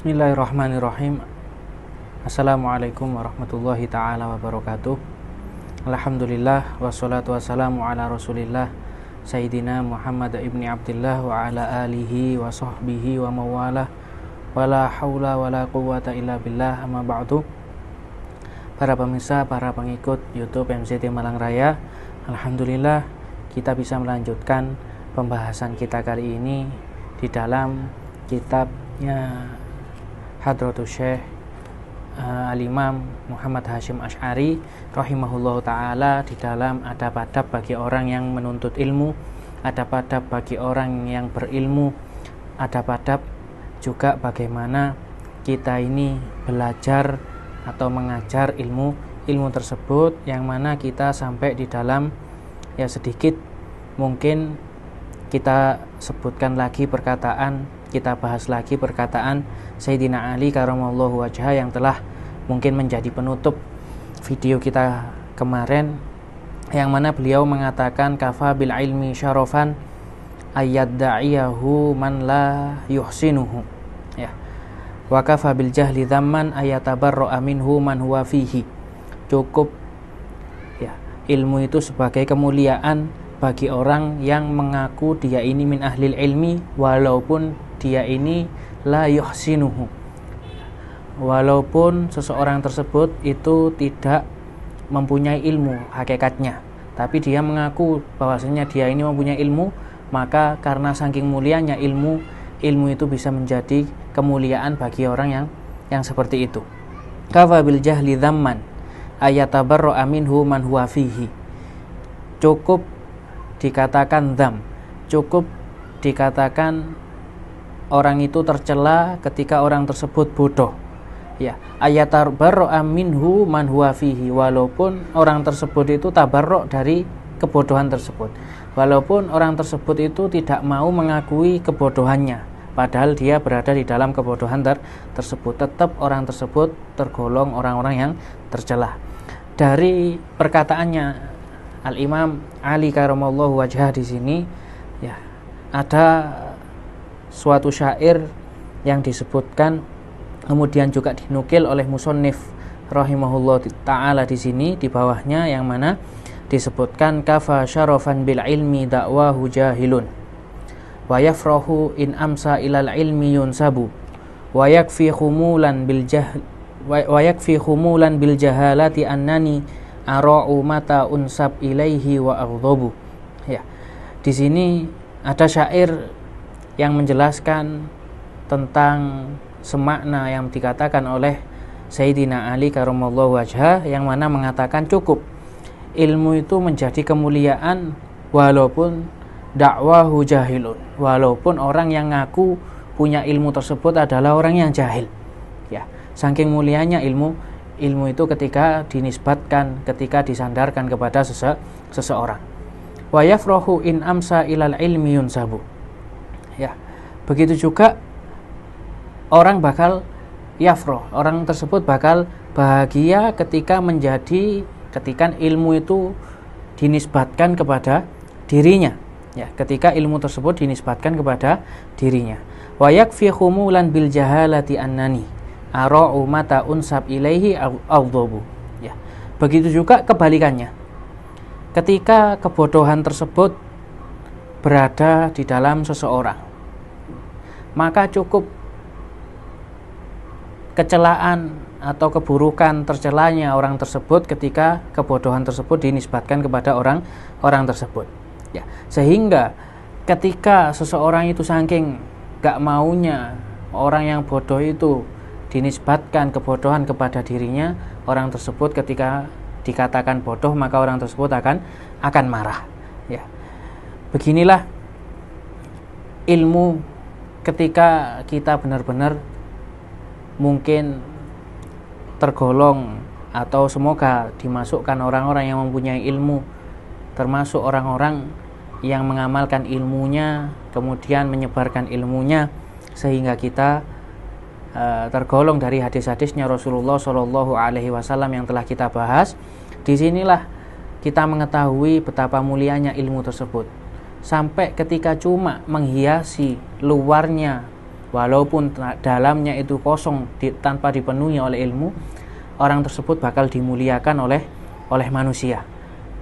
Bismillahirrahmanirrahim. Assalamualaikum warahmatullahi ta'ala wabarakatuh. Alhamdulillah wassalatu wassalamu ala rasulillah Sayyidina Muhammad ibni Abdillah wa ala alihi wa sahbihi wa mawalah wa la hawla wa la quwwata illa billah, amma ba'du. Para pemirsa, para pengikut YouTube MCT Malang Raya, alhamdulillah kita bisa melanjutkan pembahasan kita kali ini di dalam kitabnya Hadratus Syekh Al-Imam Muhammad Hasyim Asy'ari rahimahullahu ta'ala, di dalam adab-adab bagi orang yang menuntut ilmu, adab-adab bagi orang yang berilmu, adab-adab juga bagaimana kita ini belajar atau mengajar ilmu tersebut, yang mana kita sampai di dalam sedikit mungkin kita sebutkan lagi perkataan, kita bahas lagi perkataan Sayyidina Ali karamallahu wajhah yang telah mungkin menjadi penutup video kita kemarin, yang mana beliau mengatakan kafa bil ilmi syarafan ayyadda'iyahu man la yuhsinuhu, ya, wa kafa bil jahli dhamman ayatabarra'a minhu man huwa fihi. Cukup ya, ilmu itu sebagai kemuliaan bagi orang yang mengaku dia ini min ahlil ilmi, walaupun dia ini la yuhsinuhu, walaupun seseorang tersebut itu tidak mempunyai ilmu hakikatnya, tapi dia mengaku bahwasanya dia ini mempunyai ilmu, maka karena saking mulianya ilmu itu bisa menjadi kemuliaan bagi orang yang seperti itu. Kafa bil jahli dhamman ayatabarra'a minhu man huwa fihi. Cukup dikatakan dham, cukup dikatakan orang itu tercela ketika orang tersebut bodoh, ya, ayatabarra'a minhu man huwa fihi, walaupun orang tersebut itu tabarruk dari kebodohan tersebut, walaupun orang tersebut itu tidak mau mengakui kebodohannya, padahal dia berada di dalam kebodohan tersebut, tetap orang tersebut tergolong orang-orang yang tercela. Dari perkataannya Al-Imam Ali karamallahu wajhah di sini, ya, ada suatu syair yang disebutkan, kemudian juga dinukil oleh musannif rahimahullah ta'ala di sini di bawahnya, yang mana disebutkan kafa syarafan bil ilmi da'wahu jahilun wa yafrahu in amsa ilal ilmi yunsabu wa yakfi khumulan bil jahalati annani ara'u mata unsab ilaihi wa aghdhabu. Ya, di sini ada syair yang menjelaskan tentang semakna yang dikatakan oleh Sayyidina Ali karamallahu wajhah, yang mana mengatakan cukup ilmu itu menjadi kemuliaan walaupun dakwahu jahilun, walaupun orang yang ngaku punya ilmu tersebut adalah orang yang jahil. Ya, saking mulianya ilmu itu ketika dinisbatkan, ketika disandarkan kepada seseorang. Wa yafrahu in amsa ilal ilmi yunsabu. Ya, begitu juga orang bakal yafroh, orang tersebut bakal bahagia ketika ilmu itu dinisbatkan kepada dirinya, ya, ketika ilmu tersebut dinisbatkan kepada dirinya. Wa yakfi khumulan bil jahalati annani ara'u mata unsab ilaihi aghdhabu. Ya, begitu juga kebalikannya, ketika kebodohan tersebut berada di dalam seseorang, maka cukup kecelaan atau keburukan tercelanya orang tersebut ketika kebodohan tersebut dinisbatkan kepada orang tersebut, ya, sehingga ketika seseorang itu saking gak maunya orang yang bodoh itu dinisbatkan kebodohan kepada dirinya, orang tersebut ketika dikatakan bodoh maka orang tersebut akan marah. Ya, beginilah ilmu ketika kita benar-benar mungkin tergolong atau semoga dimasukkan orang-orang yang mempunyai ilmu, termasuk orang-orang yang mengamalkan ilmunya kemudian menyebarkan ilmunya, sehingga kita tergolong dari hadis-hadisnya Rasulullah Shallallahu Alaihi Wasallam yang telah kita bahas. Disinilah kita mengetahui betapa mulianya ilmu tersebut, sampai ketika cuma menghiasi luarnya walaupun dalamnya itu kosong tanpa dipenuhi oleh ilmu, orang tersebut bakal dimuliakan oleh manusia.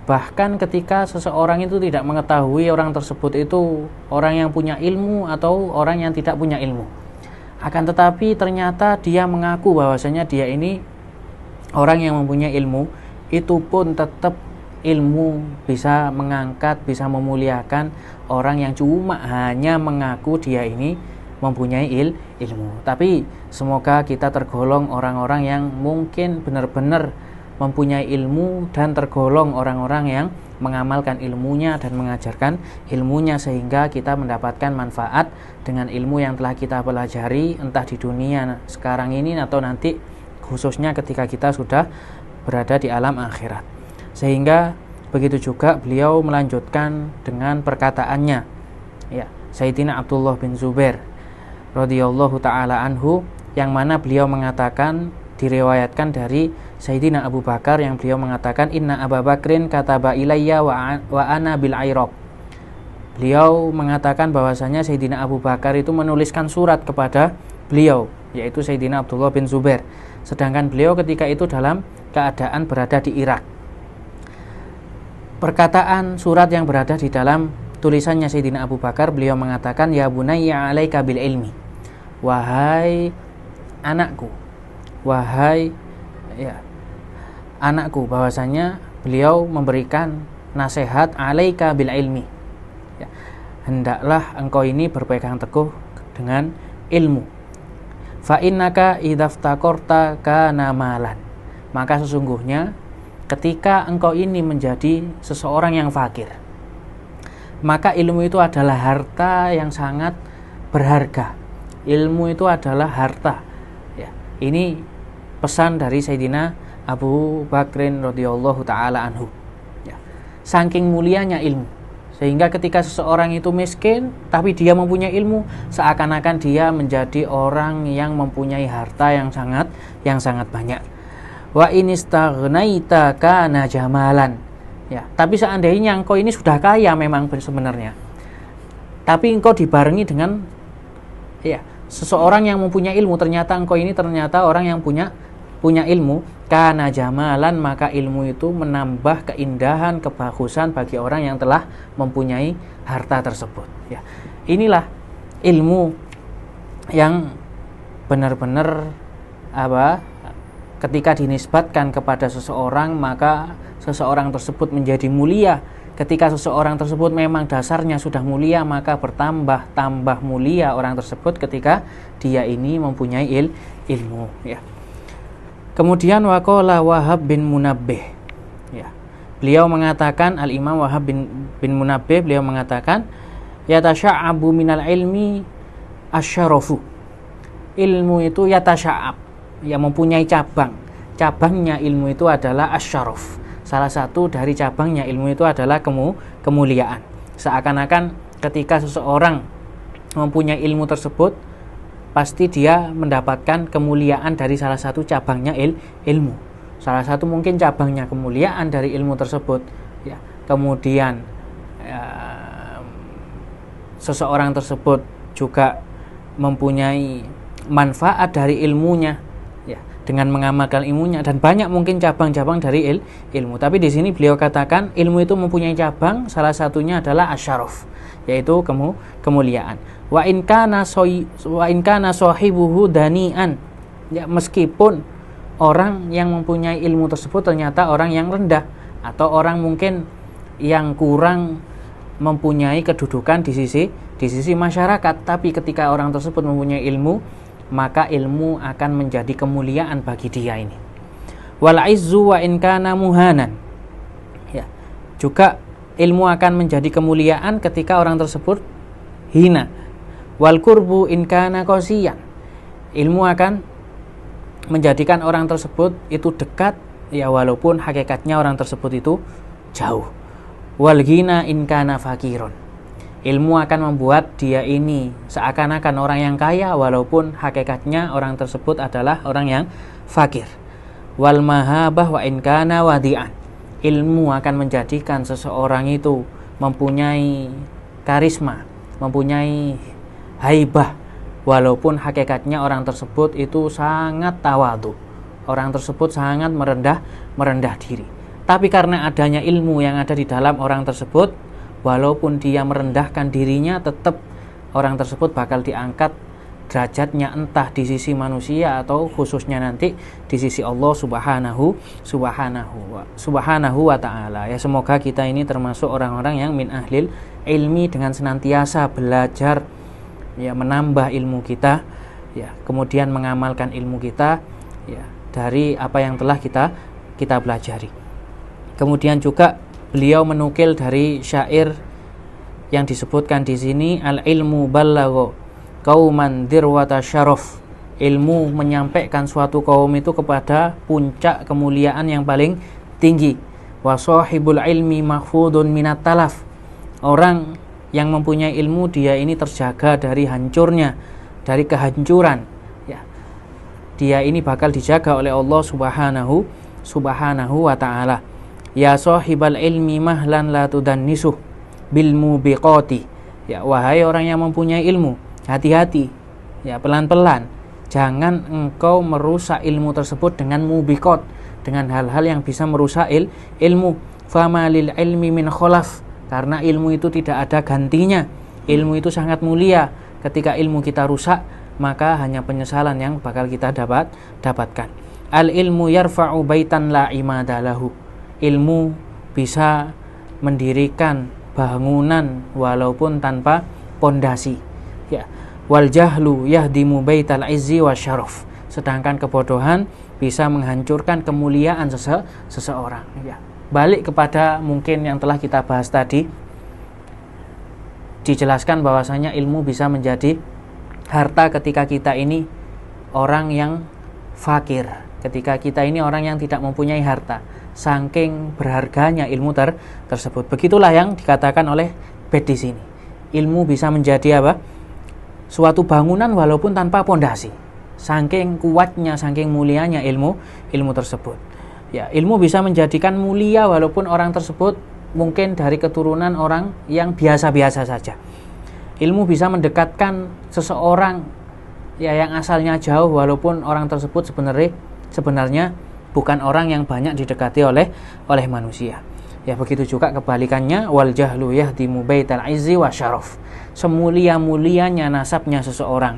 Bahkan ketika seseorang itu tidak mengetahui orang tersebut itu orang yang punya ilmu atau orang yang tidak punya ilmu, akan tetapi ternyata dia mengaku bahwasanya dia ini orang yang mempunyai ilmu, itu pun tetap ilmu bisa mengangkat, bisa memuliakan orang yang cuma hanya mengaku dia ini mempunyai ilmu. Tapi semoga kita tergolong orang-orang yang mungkin benar-benar mempunyai ilmu dan tergolong orang-orang yang mengamalkan ilmunya dan mengajarkan ilmunya, sehingga kita mendapatkan manfaat dengan ilmu yang telah kita pelajari, entah di dunia sekarang ini atau nanti khususnya ketika kita sudah berada di alam akhirat. Sehingga begitu juga beliau melanjutkan dengan perkataannya, ya, Sayyidina Abdullah bin Zubair radhiyallahu taala anhu, yang mana beliau mengatakan, diriwayatkan dari Sayyidina Abu Bakar, yang beliau mengatakan, inna Abu Bakrin kataba ilayya wa ana bil Iraq. Beliau mengatakan bahwasanya Sayyidina Abu Bakar itu menuliskan surat kepada beliau, yaitu Sayyidina Abdullah bin Zubair, sedangkan beliau ketika itu dalam keadaan berada di Irak. Perkataan surat yang berada di dalam tulisannya Sayyidina Abu Bakar, beliau mengatakan, ya bunayya alaika bil ilmi, wahai anakku, wahai anakku, bahwasanya beliau memberikan nasihat alaika bil ilmi, ya, hendaklah engkau ini berpegang teguh dengan ilmu. Fa innaka idzaftaqarta kana malan, maka sesungguhnya ketika engkau ini menjadi seseorang yang fakir, maka ilmu itu adalah harta yang sangat berharga. Ilmu itu adalah harta, ya. Ini pesan dari Sayyidina Abu Bakrin radhiyallahu taala anhu, ya. Saking mulianya ilmu, sehingga ketika seseorang itu miskin tapi dia mempunyai ilmu, seakan-akan dia menjadi orang yang mempunyai harta yang sangat banyak. Wa inistaghnaita kana jamalan, ya. Tapi seandainya engkau ini sudah kaya memang sebenarnya, tapi engkau dibarengi dengan, ya, seseorang yang mempunyai ilmu, ternyata engkau ini ternyata orang yang punya ilmu, kana jamalan, maka ilmu itu menambah keindahan, kebagusan bagi orang yang telah mempunyai harta tersebut, ya. Inilah ilmu yang benar-benar ketika dinisbatkan kepada seseorang, maka seseorang tersebut menjadi mulia. Ketika seseorang tersebut memang dasarnya sudah mulia, maka bertambah mulia orang tersebut ketika dia ini mempunyai ilmu, ya. Kemudian waqala Wahab bin Munabbih, ya. Beliau mengatakan, Al-Imam Wahab bin Munabbih, beliau mengatakan, yatasya'abu minal ilmi asyarafu. Ilmu itu yatasya'ab, ya, mempunyai cabang. Cabangnya ilmu itu adalah asyaraf. Salah satu dari cabangnya ilmu itu adalah kemuliaan. Seakan-akan ketika seseorang mempunyai ilmu tersebut, pasti dia mendapatkan kemuliaan dari salah satu cabangnya ilmu. Salah satu mungkin cabangnya kemuliaan dari ilmu tersebut, ya. Kemudian seseorang tersebut juga mempunyai manfaat dari ilmunya, ya, dengan mengamalkan ilmunya, dan banyak mungkin cabang-cabang dari ilmu. Tapi di sini beliau katakan ilmu itu mempunyai cabang, salah satunya adalah asyaraf, yaitu kemuliaan. Wa in kana sahibuhu dani'an, ya, meskipun orang yang mempunyai ilmu tersebut ternyata orang yang rendah atau orang mungkin yang kurang mempunyai kedudukan di sisi masyarakat, tapi ketika orang tersebut mempunyai ilmu, maka ilmu akan menjadi kemuliaan bagi dia ini. Wal izzu wa in kana muhanan, ya, juga ilmu akan menjadi kemuliaan ketika orang tersebut hina. Wal qurbu in kana qasiyan, ilmu akan menjadikan orang tersebut itu dekat, ya, walaupun hakikatnya orang tersebut itu jauh. Wal ghina in kana fakirun, ilmu akan membuat dia ini seakan-akan orang yang kaya, walaupun hakikatnya orang tersebut adalah orang yang fakir. Wal mahabah wa in kana wadi'an, ilmu akan menjadikan seseorang itu mempunyai karisma, mempunyai haibah, walaupun hakikatnya orang tersebut itu sangat tawadhu, orang tersebut sangat merendah diri. Tapi karena adanya ilmu yang ada di dalam orang tersebut, walaupun dia merendahkan dirinya, tetap orang tersebut bakal diangkat derajatnya, entah di sisi manusia atau khususnya nanti di sisi Allah subhanahu wa ta'ala. Ya, semoga kita ini termasuk orang-orang yang min ahlil ilmi, dengan senantiasa belajar, ya, menambah ilmu kita, ya, kemudian mengamalkan ilmu kita, ya, dari apa yang telah kita pelajari. Kemudian juga beliau menukil dari syair yang disebutkan di sini, al ilmu ballagha qauman dirwata syaraf. Ilmu menyampaikan suatu kaum itu kepada puncak kemuliaan yang paling tinggi. Wa sahibul ilmi mahfudun minat talaf. Orang yang mempunyai ilmu, dia ini terjaga dari hancurnya, dari kehancuran, ya. Dia ini bakal dijaga oleh Allah subhanahu wa ta'ala. Ya sahibal ilmi mahlan la tudannisuh bil mubiqati. Ya, wahai orang yang mempunyai ilmu, hati-hati, ya, pelan-pelan, jangan engkau merusak ilmu tersebut dengan mubiqat, dengan hal-hal yang bisa merusak ilmu. Fama lil ilmi min kholaf, karena ilmu itu tidak ada gantinya. Ilmu itu sangat mulia. Ketika ilmu kita rusak, maka hanya penyesalan yang bakal kita dapatkan. Al ilmu yarfa'u baitan la imadalahu. Ilmu bisa mendirikan bangunan walaupun tanpa pondasi, ya. Wal jahlu yahdimu baital izzi wasyaraf. Sedangkan kebodohan bisa menghancurkan kemuliaan seseorang, ya. Balik kepada mungkin yang telah kita bahas tadi, dijelaskan bahwasanya ilmu bisa menjadi harta ketika kita ini orang yang fakir, ketika kita ini orang yang tidak mempunyai harta, saking berharganya ilmu tersebut. Begitulah yang dikatakan oleh bait di sini. Ilmu bisa menjadi apa? Suatu bangunan walaupun tanpa pondasi. Saking kuatnya, saking mulianya ilmu tersebut. Ya, ilmu bisa menjadikan mulia walaupun orang tersebut mungkin dari keturunan orang yang biasa-biasa saja. Ilmu bisa mendekatkan seseorang, ya, yang asalnya jauh walaupun orang tersebut sebenarnya bukan orang yang banyak didekati oleh manusia. Ya, begitu juga kebalikannya, wal jahlu yahdimu baital izzi wasyaraf. Semulia-mulianya nasabnya seseorang,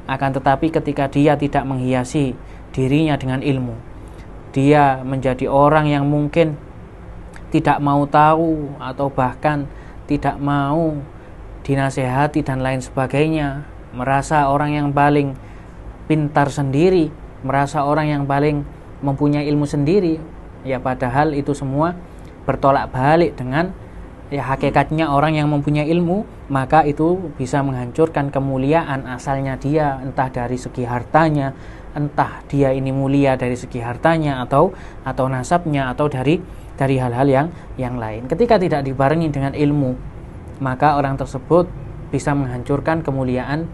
akan tetapi ketika dia tidak menghiasi dirinya dengan ilmu, dia menjadi orang yang mungkin tidak mau tahu atau bahkan tidak mau dinasehati dan lain sebagainya, merasa orang yang paling pintar sendiri, merasa orang yang paling mempunyai ilmu sendiri, ya, padahal itu semua bertolak balik dengan, ya, hakikatnya orang yang mempunyai ilmu, maka itu bisa menghancurkan kemuliaan asalnya dia, entah dari segi hartanya, entah dia ini mulia dari segi hartanya atau nasabnya atau dari hal-hal yang lain. Ketika tidak dibarengi dengan ilmu, maka orang tersebut bisa menghancurkan kemuliaan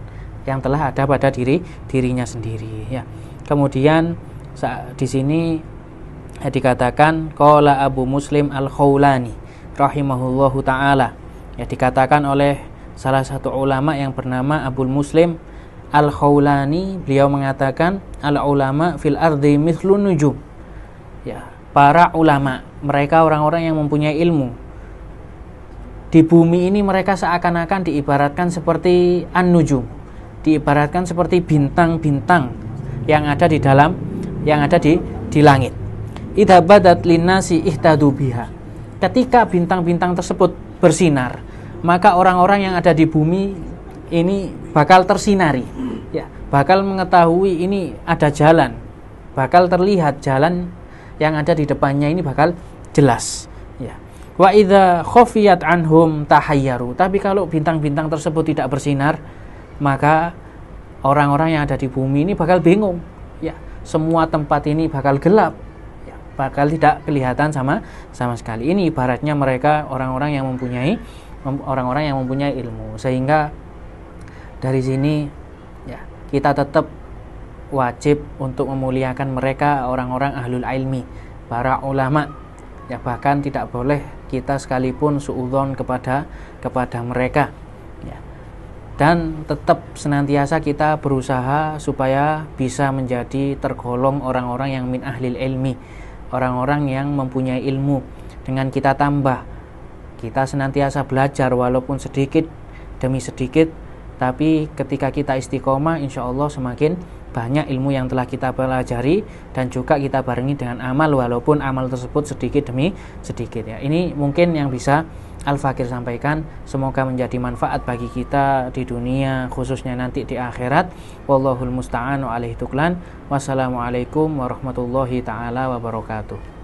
yang telah ada pada dirinya sendiri, ya. Kemudian di sini dikatakan qala Abu Muslim Al-Khawlani rahimahullahu taala, ya, dikatakan oleh salah satu ulama yang bernama Abu Muslim Al-Khawlani, beliau mengatakan al ulama fil ardi mithlun nujum, ya, para ulama, mereka orang-orang yang mempunyai ilmu di bumi ini, mereka seakan-akan diibaratkan seperti an-nujum, diibaratkan seperti bintang-bintang yang ada di langit. Idza badat linnasi ihtadu biha. Ketika bintang-bintang tersebut bersinar, maka orang-orang yang ada di bumi ini bakal tersinari, ya, bakal mengetahui ini ada jalan, bakal terlihat jalan yang ada di depannya ini bakal jelas, ya. Wa idza khafiyat anhum tahayyaru. Tapi kalau bintang-bintang tersebut tidak bersinar, maka orang-orang yang ada di bumi ini bakal bingung, ya. Semua tempat ini bakal gelap, ya, bakal tidak kelihatan sama sekali. Ini ibaratnya mereka orang-orang yang mempunyai ilmu. Sehingga dari sini, ya, kita tetap wajib untuk memuliakan mereka, orang-orang ahlul ilmi, para ulama, ya. Bahkan tidak boleh kita sekalipun suudzon kepada mereka, ya. dan tetap senantiasa kita berusaha supaya bisa menjadi tergolong orang-orang yang min ahlil ilmi, orang-orang yang mempunyai ilmu. Dengan kita tambah, kita senantiasa belajar walaupun sedikit demi sedikit, tapi ketika kita istiqomah, insya Allah semakin banyak ilmu yang telah kita pelajari, dan juga kita barengi dengan amal walaupun amal tersebut sedikit demi sedikit ya. Ini mungkin yang bisa Al-Fakir sampaikan, semoga menjadi manfaat bagi kita di dunia, khususnya nanti di akhirat. Wallahul musta'an wa alaihi tuklan. Wassalamualaikum warahmatullahi taala wabarakatuh.